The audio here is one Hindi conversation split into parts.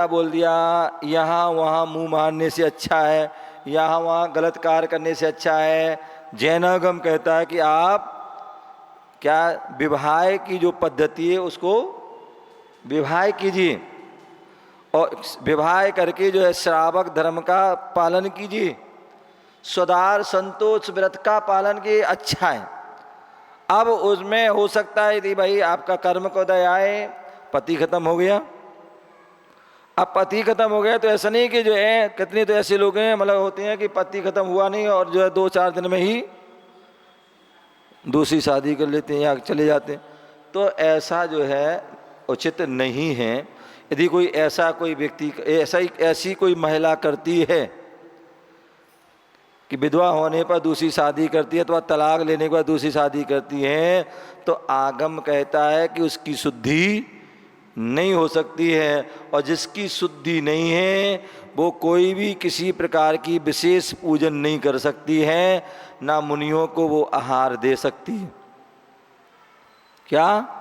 बोल दिया, यहाँ वहाँ मुंह मारने से अच्छा है, यहाँ वहाँ गलत कार्य करने से अच्छा है। जैनागम कहता है कि आप क्या विवाह की जो पद्धति है उसको विवाह कीजिए, और विवाह करके जो है श्रावक धर्म का पालन कीजिए, स्वदार संतोष व्रत का पालन कीजिए, अच्छा है। अब उसमें हो सकता है यदि भाई आपका कर्म को उदय आए, पति खत्म हो गया। अब पति खत्म हो गया तो ऐसा नहीं कि जो है, कितने तो ऐसे लोग हैं मतलब होते हैं कि पति खत्म हुआ नहीं और जो है 2-4 दिन में ही दूसरी शादी कर लेते हैं या चले जाते हैं। तो ऐसा जो है उचित नहीं है। यदि कोई ऐसा कोई व्यक्ति ऐसी कोई महिला करती है कि विधवा होने पर दूसरी शादी करती है, तो तलाक लेने के बाद दूसरी शादी करती है, तो आगम कहता है कि उसकी शुद्धि नहीं हो सकती है। और जिसकी शुद्धि नहीं है वो कोई भी किसी प्रकार की विशेष पूजन नहीं कर सकती है, ना मुनियों को वो आहार दे सकती है। क्या?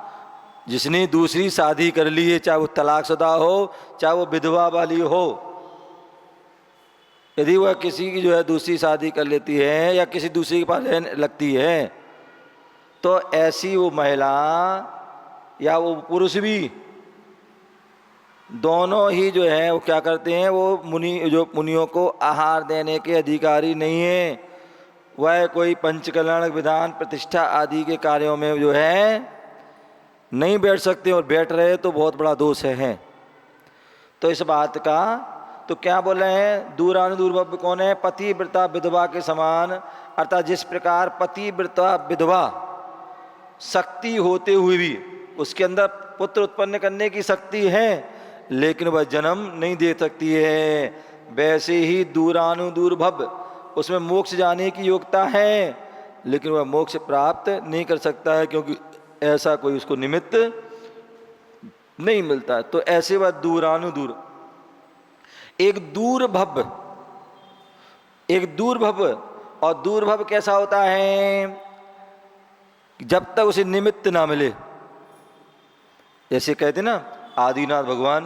जिसने दूसरी शादी कर ली है, चाहे वो तलाकशुदा हो चाहे वो विधवा वाली हो, यदि वह किसी की जो है दूसरी शादी कर लेती है या किसी दूसरे के पास रहने लगती है, तो ऐसी वो महिला या वो पुरुष भी दोनों ही जो है वो क्या करते हैं, वो मुनियों को आहार देने के अधिकारी नहीं है। वह कोई पंचकल्याण विधान प्रतिष्ठा आदि के कार्यों में जो है नहीं बैठ सकते, और बैठ रहे तो बहुत बड़ा दोष है। तो इस बात का तो क्या बोल रहे हैं, दूरानुदूर कौन है? पतिव्रता विधवा के समान, अर्थात जिस प्रकार पतिव्रता विधवा शक्ति होते हुए भी उसके अंदर पुत्र उत्पन्न करने की शक्ति है, लेकिन वह जन्म नहीं दे सकती है, वैसे ही दूरानुदूर भव उसमें मोक्ष जाने की योग्यता है, लेकिन वह मोक्ष प्राप्त नहीं कर सकता है, क्योंकि ऐसा कोई उसको निमित्त नहीं मिलता। तो ऐसे वह दूरानुदूर, एक दूर भव, और दूर भव कैसा होता है? जब तक उसे निमित्त ना मिले। जैसे कहते ना आदिनाथ भगवान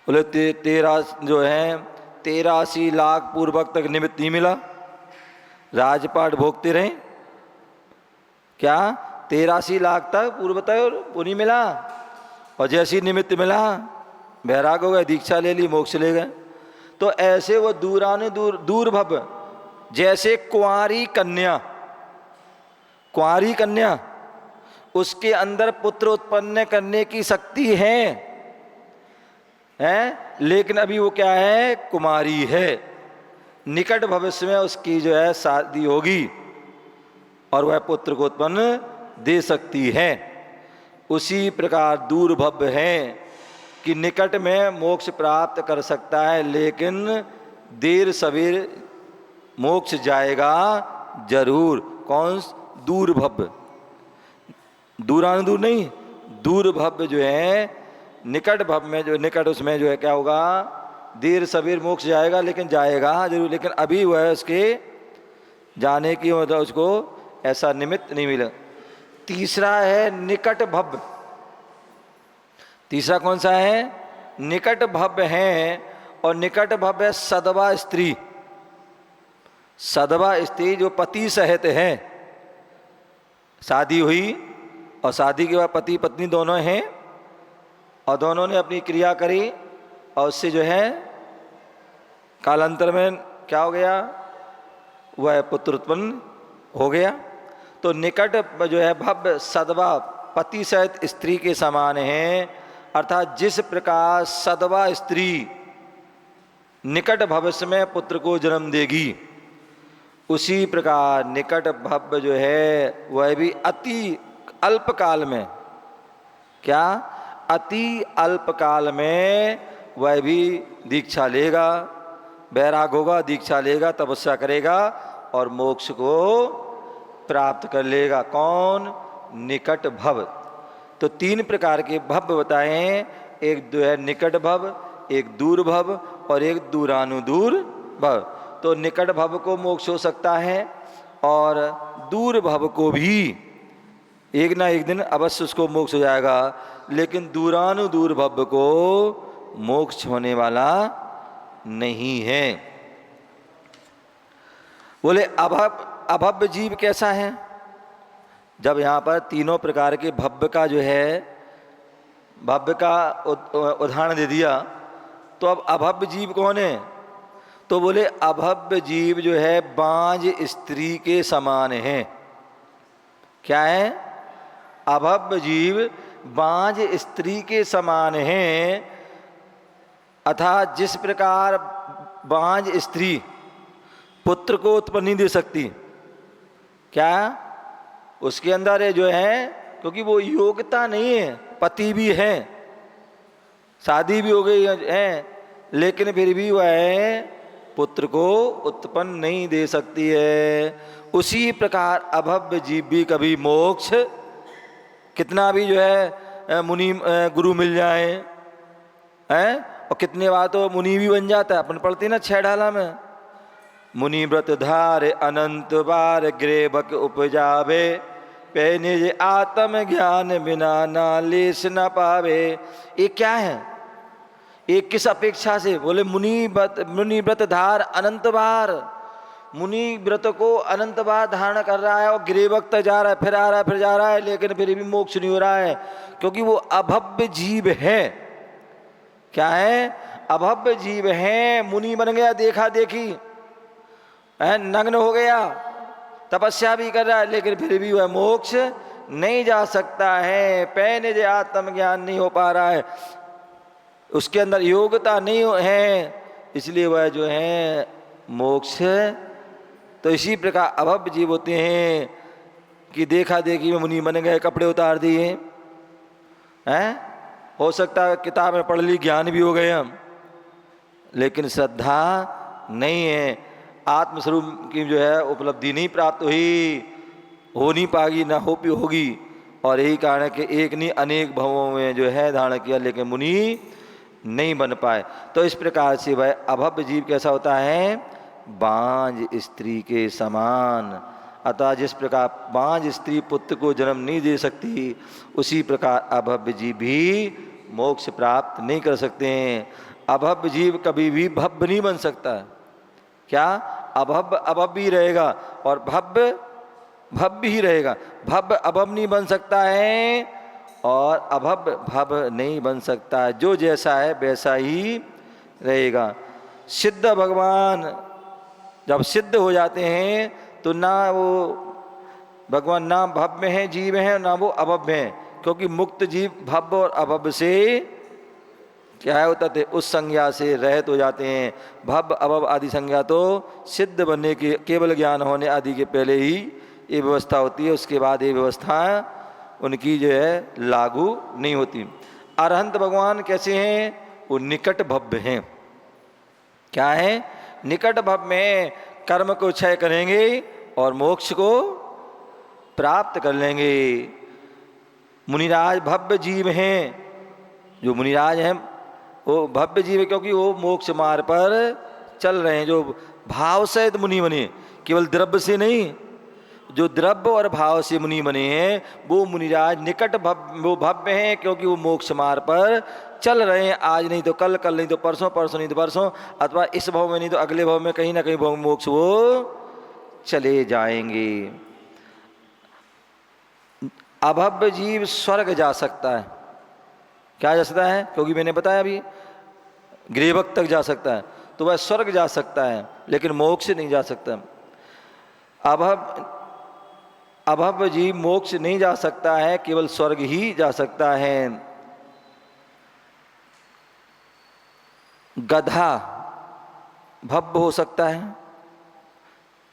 बोले तेरा जो है 83 लाख पूर्वक तक निमित्त नहीं मिला, राजपाट भोगते रहे, क्या 83 लाख तक पूर्व तक वो नहीं मिला, और जैसी निमित्त मिला बैराग हो गए, दीक्षा ले ली, मोक्ष ले गए। तो ऐसे वो दूर भव, जैसे कुंवारी कन्या उसके अंदर पुत्र उत्पन्न करने की शक्ति है, लेकिन अभी वो क्या है? कुमारी है। निकट भविष्य में उसकी जो है शादी होगी और वह पुत्र को उत्पन्न दे सकती है। उसी प्रकार दूर भव है कि निकट में मोक्ष प्राप्त कर सकता है, लेकिन देर सवेर मोक्ष जाएगा जरूर। कौन? दूर भव, दूरानुदूर नहीं, दूर भव जो है निकट भव में जो निकट उसमें जो है क्या होगा? देर सवेर मोक्ष जाएगा, लेकिन जाएगा जरूर, लेकिन अभी वह उसके जाने की मतलब उसको ऐसा निमित्त नहीं मिला। तीसरा है निकट भव। तीसरा कौन सा है? निकट भव है, और निकट भव है सदवा स्त्री। सदवा स्त्री जो पति सहित है, शादी हुई और शादी के बाद पति पत्नी दोनों हैं, और दोनों ने अपनी क्रिया करी, और उससे जो है कालांतर में क्या हो गया? वह पुत्र उत्पन्न हो गया। तो निकट जो है भव सदवा पति सहित स्त्री के समान है, अर्थात जिस प्रकार सदवा स्त्री निकट भविष्य में पुत्र को जन्म देगी, उसी प्रकार निकट भव जो है वह भी अति अल्पकाल में, क्या? अति अल्पकाल में वह भी दीक्षा लेगा, बैराग होगा, दीक्षा लेगा, तपस्या करेगा और मोक्ष को प्राप्त कर लेगा। कौन? निकट भव। तो 3 प्रकार के भव बताएं, एक जो है निकट भव, एक दूर भव और एक दूरानुदूर भव। तो निकट भव को मोक्ष हो सकता है, और दूर भव को भी एक ना एक दिन अवश्य उसको मोक्ष हो जाएगा, लेकिन दूरानुदूर भव को मोक्ष होने वाला नहीं है। बोले अभव्य जीव कैसा है? जब यहाँ पर तीनों प्रकार के भव्य का जो है, भव्य का उदाहरण दे दिया, तो अब अभव्य जीव कौन है? तो बोले अभव्य जीव जो है बांझ स्त्री के समान है। क्या है? अभव्य जीव बांझ स्त्री के समान है। अर्थात जिस प्रकार बांझ स्त्री पुत्र को उत्पन्न नहीं दे सकती, क्या उसके अंदर है जो है, क्योंकि वो योग्यता नहीं है, पति भी है, शादी भी हो गई है, लेकिन फिर भी वह पुत्र को उत्पन्न नहीं दे सकती है। उसी प्रकार अभव्य जीव भी कभी मोक्ष, कितना भी जो है मुनि गुरु मिल जाए हैं, और कितने बार तो मुनि भी बन जाता है। अपन पढ़ते ना 6 ढाला में, मुनि व्रत धार अनंत बार ग्रेबक उपजावे, पे निज आत्म ज्ञान बिना नालिश न पावे। ये क्या है? एक किस अपेक्षा से? बोले मुनि व्रत धार अनंत बार, मुनि व्रत को अनंत बार धारण कर रहा है और ग्रेबक तक जा रहा है, फिर आ रहा है, फिर जा रहा है, लेकिन फिर भी मोक्ष नहीं हो रहा है, क्योंकि वो अभव्य जीव है। क्या है? अभव्य जीव है। मुनि बन गया, देखा देखी नग्न हो गया, तपस्या भी कर रहा है, लेकिन फिर भी वह मोक्ष नहीं जा सकता है। पैने जो आत्मज्ञान नहीं हो पा रहा है, उसके अंदर योग्यता नहीं है, इसलिए वह जो है मोक्ष। तो इसी प्रकार अभव्य जीव होते हैं कि देखा देखी में मुनि बन गए, कपड़े उतार दिए हैं, हो सकता है किताब में पढ़ ली, ज्ञान भी हो गए हम, लेकिन श्रद्धा नहीं है, आत्मस्वरूप की जो है उपलब्धि नहीं प्राप्त हुई, हो नहीं पाएगी, ना हो भी होगी। और यही कारण है कि एक नहीं अनेक भवों में जो है धारण किया, लेकिन मुनि नहीं बन पाए। तो इस प्रकार से वह अभव्य जीव कैसा होता है? बांझ स्त्री के समान। अतः जिस प्रकार बांझ स्त्री पुत्र को जन्म नहीं दे सकती, उसी प्रकार अभव्य जीव भी मोक्ष प्राप्त नहीं कर सकते हैं। अभव्य जीव कभी भी भव्य नहीं बन सकता। क्या? अभव्य ही रहेगा और भव्य ही रहेगा। भव्य अभव्य नहीं बन सकता है और अभव्य भव्य नहीं बन सकता है। जो जैसा है वैसा ही रहेगा। सिद्ध भगवान जब सिद्ध हो जाते हैं तो ना वो भगवान ना भव्य हैं जीव हैं, ना वो अभव्य हैं, क्योंकि मुक्त जीव भव्य और अभव्य से क्या होता थे, उस संज्ञा से रहित हो जाते हैं। भव्य अभव्य आदि संज्ञा तो सिद्ध बनने के केवल ज्ञान होने आदि के पहले ही ये व्यवस्था होती है, उसके बाद ये व्यवस्था उनकी जो है लागू नहीं होती। अरहंत भगवान कैसे हैं? वो निकट भव्य हैं। क्या है? निकट भव्य में कर्म को क्षय करेंगे और मोक्ष को प्राप्त कर लेंगे। मुनिराज भव्य जीव हैं। जो मुनिराज हैं वो भव्य जीव है, क्योंकि वो मोक्ष मार्ग पर चल रहे हैं। जो भाव सहित मुनि बने, केवल द्रव्य से नहीं, जो द्रव्य और भाव से मुनि बने हैं वो मुनिराज निकट वो भव्य हैं, क्योंकि वो मोक्ष मार्ग पर चल रहे हैं। आज नहीं तो कल, कल नहीं तो परसों, परसों नहीं तो परसों, अथवा इस भाव में नहीं तो अगले भाव में, कहीं ना कहीं भाव मोक्ष वो चले जाएंगे। अभव्य जीव स्वर्ग जा सकता है। क्या जा सकता है? क्योंकि मैंने बताया अभी ग्रेवक तक जा सकता है, तो वह स्वर्ग जा सकता है, लेकिन मोक्ष नहीं जा सकता। अभव्य जीव मोक्ष नहीं जा सकता है, केवल स्वर्ग ही जा सकता है। गधा भव्य हो सकता है,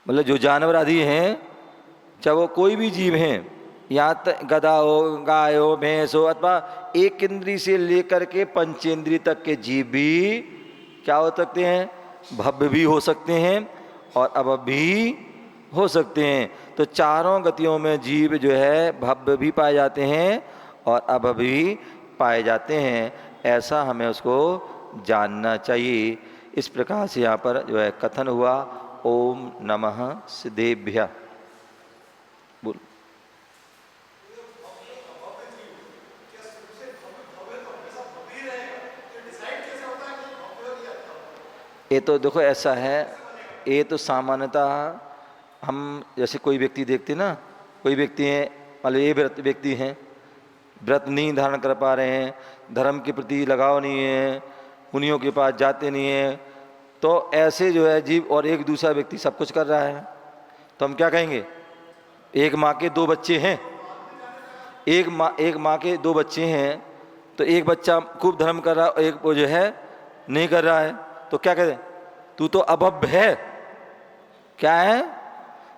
मतलब जो जानवर आदि हैं, चाहे वो कोई भी जीव हैं, यहाँ तक गधा हो, गाय हो, भैंस हो, अथवा एक इंद्री से लेकर के पंचेंद्री तक के जीव भी क्या हो सकते हैं? भव्य भी हो सकते हैं और अभव्य भी हो सकते हैं। तो चारों गतियों में जीव जो है भव्य भी पाए जाते हैं और अभव्य भी पाए जाते हैं। ऐसा हमें उसको जानना चाहिए। इस प्रकार से यहाँ पर जो है कथन हुआ। ओम नमः सिद्धेभ्यः। बोल। ये तो देखो ऐसा है, ये तो सामान्यतः हम जैसे कोई व्यक्ति देखते ना, कोई व्यक्ति हैं, मान लो ये व्यक्ति हैं, व्रत नहीं धारण कर पा रहे हैं, धर्म के प्रति लगाव नहीं है, मुनियों के पास जाते नहीं हैं, तो ऐसे जो है जीव, और एक दूसरा व्यक्ति सब कुछ कर रहा है, तो हम क्या कहेंगे? एक माँ के दो बच्चे हैं, एक माँ के दो बच्चे हैं, तो एक बच्चा खूब धर्म कर रहा है और एक वो जो है नहीं कर रहा है, तो क्या कहते? तू तो अभव्य है। क्या है?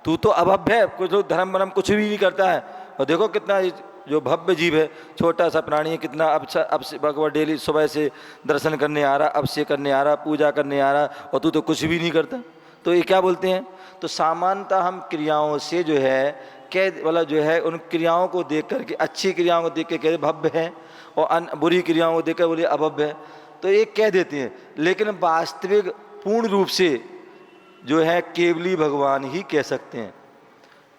तू तो अभव्य है। कुछ लोग धर्म वरम कुछ भी नहीं करता है, और देखो कितना जो भव्य जीव है, छोटा सा प्राणी है, कितना अब से भगवान डेली सुबह से दर्शन करने आ रहा, अब से करने आ रहा, पूजा करने आ रहा, और तू तो कुछ भी नहीं करता। तो ये क्या बोलते हैं? तो सामान्यतः हम क्रियाओं से जो है कह वाला जो है, उन क्रियाओं को देख करके, अच्छी क्रियाओं को देख के कहते भव्य है, और बुरी क्रियाओं को देख कर बोले अभव्य है, तो एक कह देते हैं। लेकिन वास्तविक पूर्ण रूप से जो है केवली भगवान ही कह सकते हैं।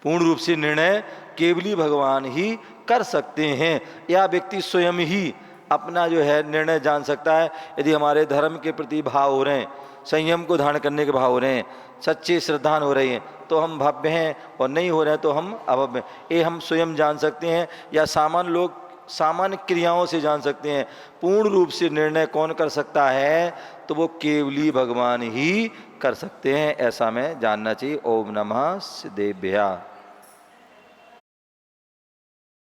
पूर्ण रूप से निर्णय केवली भगवान ही कर सकते हैं, या व्यक्ति स्वयं ही अपना जो है निर्णय जान सकता है। यदि हमारे धर्म के प्रति भाव हो रहे हैं, संयम को धारण करने के भाव हो रहे हैं, सच्ची श्रद्धान हो रही हैं, तो हम भव्य हैं, और नहीं हो रहे हैं तो हम अभव्य हैं। ये हम स्वयं जान सकते हैं, या सामान्य लोग सामान्य क्रियाओं से जान सकते हैं। पूर्ण रूप से निर्णय कौन कर सकता है? तो वो केवली भगवान ही कर सकते हैं, ऐसा हमें जानना चाहिए। ओम नमः सिद्धेभ्यः।